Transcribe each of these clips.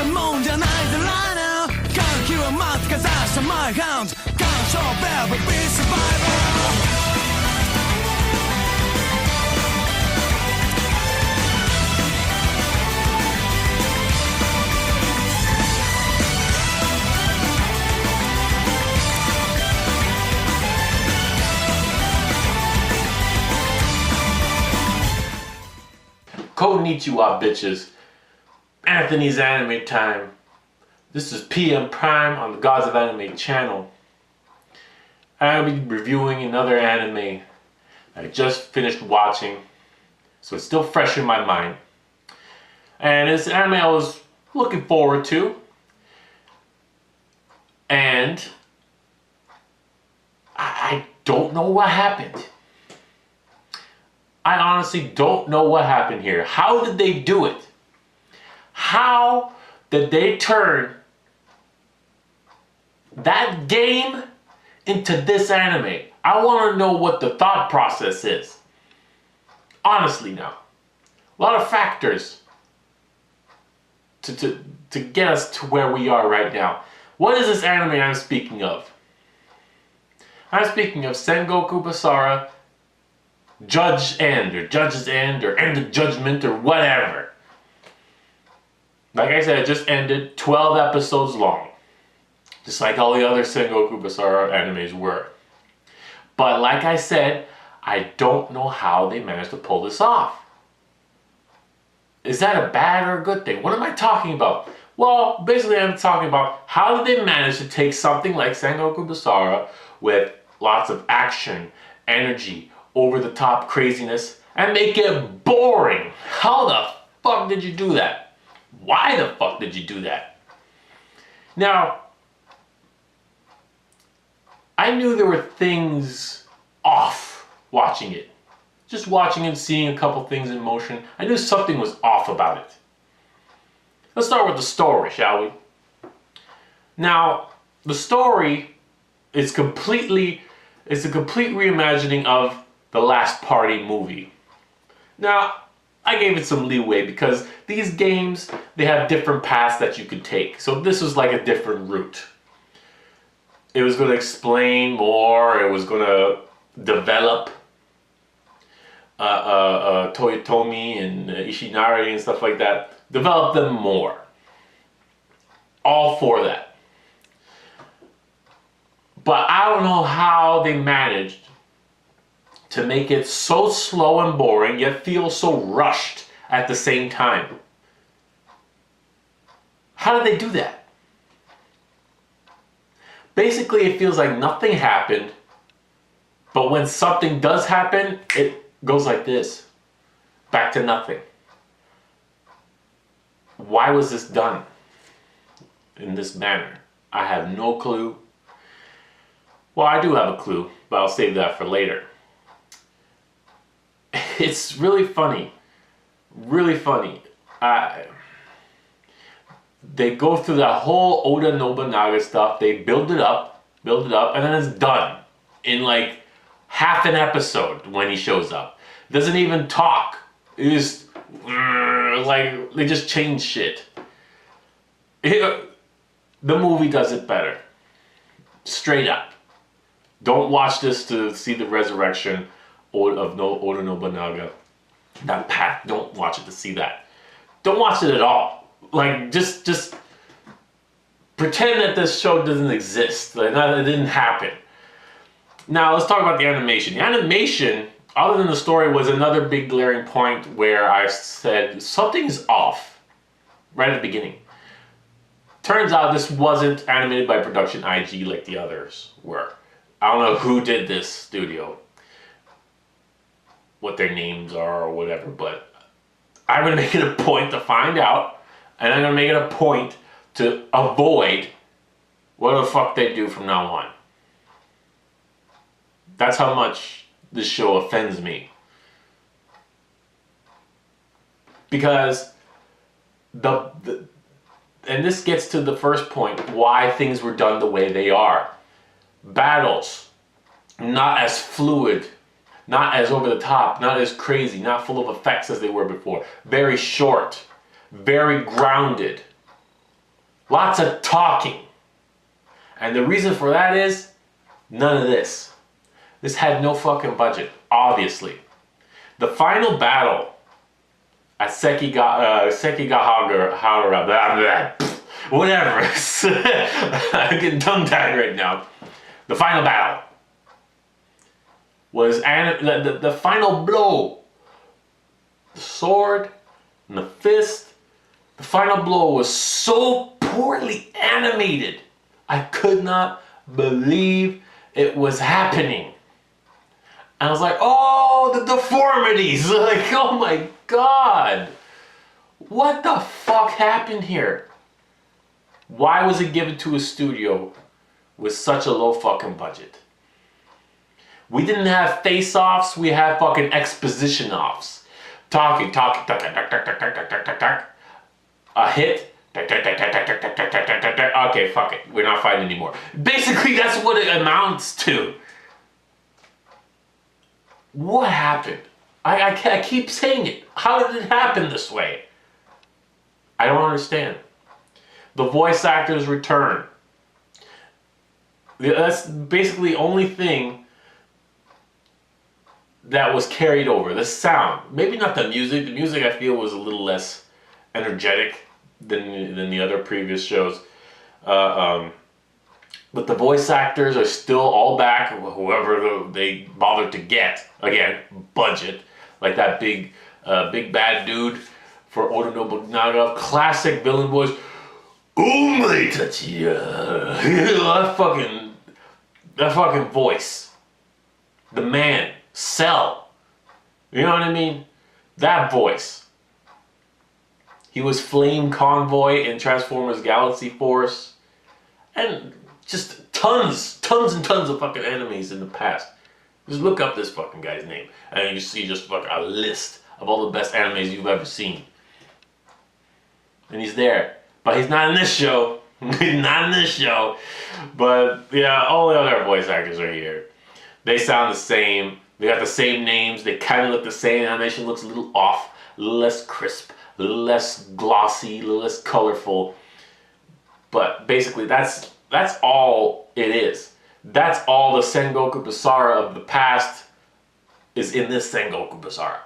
もんじゃないぜ right now 歓喜は待つかざした my hands 感傷 baby be survivor Konnichiwa, bitches. Anthony's Anime Time. This is PM Prime on the Gods of Anime channel. I'll be reviewing another anime I just finished watching, so it's still fresh in my mind. And it's an anime I was looking forward to. And I don't know what happened. I honestly don't know what happened here. How did they do it? How did they turn that game into this anime? I want to know what the thought process is. Honestly now. A lot of factors to get us to where we are right now. What is this anime I'm speaking of? I'm speaking of Sengoku Basara, Judge's End or End of Judgment or whatever. Like I said, it just ended, 12 episodes long. Just like all the other Sengoku Basara animes were. But like I said, I don't know how they managed to pull this off. Is that a bad or a good thing? What am I talking about? Well, basically I'm talking about how did they manage to take something like Sengoku Basara with lots of action, energy, over-the-top craziness, and make it boring. How the fuck did you do that? Why the fuck did you do that? Now, I knew there were things off watching it. Just watching and seeing a couple things in motion, I knew something was off about it. Let's start with the story, shall we? Now, the story is a complete reimagining of the Last Party movie. Now, I gave it some leeway because these games, they have different paths that you could take. So this was like a different route. It was going to explain more, it was going to develop Toyotomi and Ishinari and stuff like that. Develop them more. All for that. But I don't know how they managed to make it so slow and boring, yet feel so rushed at the same time. How did they do that? Basically, it feels like nothing happened, but when something does happen, it goes like this. Back to nothing. Why was this done in this manner? I have no clue. Well, I do have a clue, but I'll save that for later. It's really funny. Really funny. They go through that whole Oda Nobunaga stuff. They build it up, and then it's done in like half an episode when he shows up. Doesn't even talk. It is like they just change shit. The movie does it better. Straight up. Don't watch this to see the resurrection of Oda Nobunaga. That path. Don't watch it to see that. Don't watch it at all. Like just pretend that this show doesn't exist. Like it didn't happen. Now let's talk about the animation. The animation, other than the story, was another big glaring point where I said something's off right at the beginning. Turns out this wasn't animated by Production IG like the others were. I don't know who did this studio, what their names are or whatever, but I'm going to make it a point to find out, and I'm going to make it a point to avoid what the fuck they do from now on. That's how much this show offends me. Because and this gets to the first point, why things were done the way they are. Battles, not as fluid, not as over the top, not as crazy, not full of effects as they were before. Very short, very grounded. Lots of talking. And the reason for that is none of this. This had no fucking budget, obviously. The final battle at Sekigahara, whatever. I'm getting tongue-tied right now. The final battle was the final blow. The sword and the fist. The final blow was so poorly animated. I could not believe it was happening. And I was like, oh, the deformities. Like, oh my God. What the fuck happened here? Why was it given to a studio with such a low fucking budget? We didn't have face-offs, we had fucking exposition-offs. Talking, a hit. Okay, fuck it. We're not fighting anymore. Basically, that's what it amounts to. What happened? I keep saying it. How did it happen this way? I don't understand. The voice actors return. That's basically the only thing that was carried over. The sound. Maybe not the music. The music I feel was a little less energetic than the other previous shows. But the voice actors are still all back, whoever they bothered to get. Again, budget. Like that big bad dude for Oda Nobunaga. Classic villain voice. Oomai Tachiya. That fucking voice. The man. Cell. You know what I mean? That voice. He was Flame Convoy in Transformers Galaxy Force. And just tons and tons of fucking enemies in the past. Just look up this fucking guy's name. And you see just fucking a list of all the best animes you've ever seen. And he's there. But he's not in this show. He's not in this show. But yeah, all the other voice actors are here. They sound the same. They got the same names. They kind of look the same. Animation looks a little off. A little less crisp. A little less glossy. A little less colorful. But basically that's all it is. That's all the Sengoku Basara of the past is in this Sengoku Basara.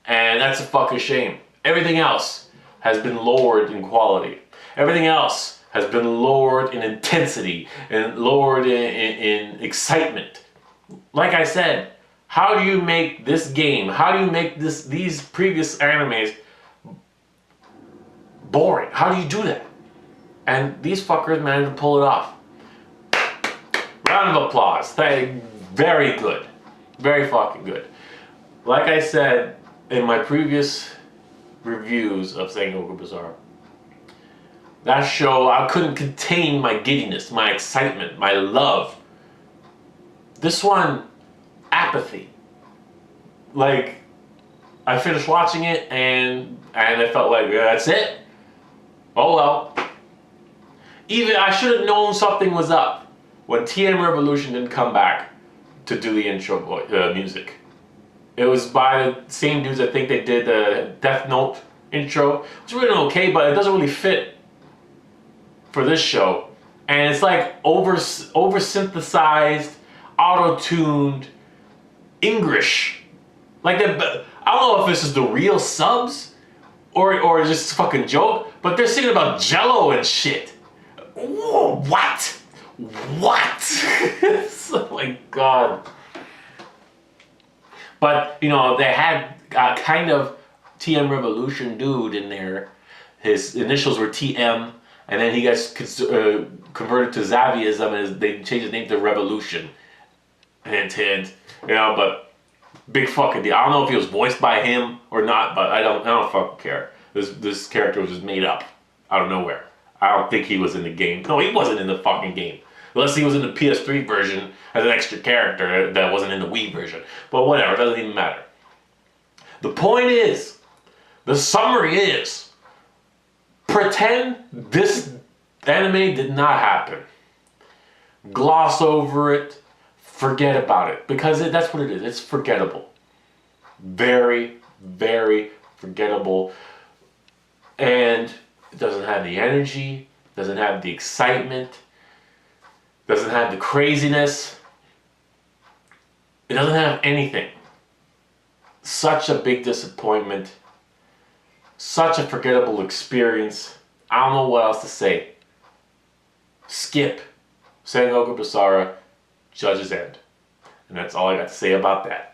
And that's a fucking shame. Everything else has been lowered in quality. Everything else has been lowered in intensity and lowered in excitement. Like I said, how do you make this game, how do you make these previous animes boring? How do you do that? And these fuckers managed to pull it off. Round of applause. Very good. Very fucking good. Like I said in my previous reviews of Sengoku Basara, that show, I couldn't contain my giddiness, my excitement, my love. This one, apathy. Like, I finished watching it and I felt like, yeah, that's it? Oh well. Even, I should have known something was up when TM Revolution didn't come back to do the intro music. It was by the same dudes, I think they did the Death Note intro. It's really okay, but it doesn't really fit for this show. And it's like over-synthesized, auto-tuned English. Like, I don't know if this is the real subs or just a fucking joke, but they're singing about Jello and shit. Whoa, what? Oh my God. But, you know, they had kind of TM Revolution dude in there. His initials were TM, and then he gets converted to Xaviism, and they changed his name to Revolution. Hint, hint. You know, but big fucking deal. I don't know if he was voiced by him or not, but I don't fucking care. This character was just made up out of nowhere. I don't think he was in the game. No, he wasn't in the fucking game. Unless he was in the PS3 version as an extra character that wasn't in the Wii version. But whatever, it doesn't even matter. The point is, the summary is, pretend this anime did not happen. Gloss over it, forget about it. Because that's what it is, it's forgettable. Very, very forgettable. And it doesn't have the energy, Doesn't have the excitement. Doesn't have the craziness. It doesn't have anything. Such a big disappointment. Such a forgettable experience. I don't know what else to say. Skip. Sengoku Basara. Judge's End. And that's all I got to say about that.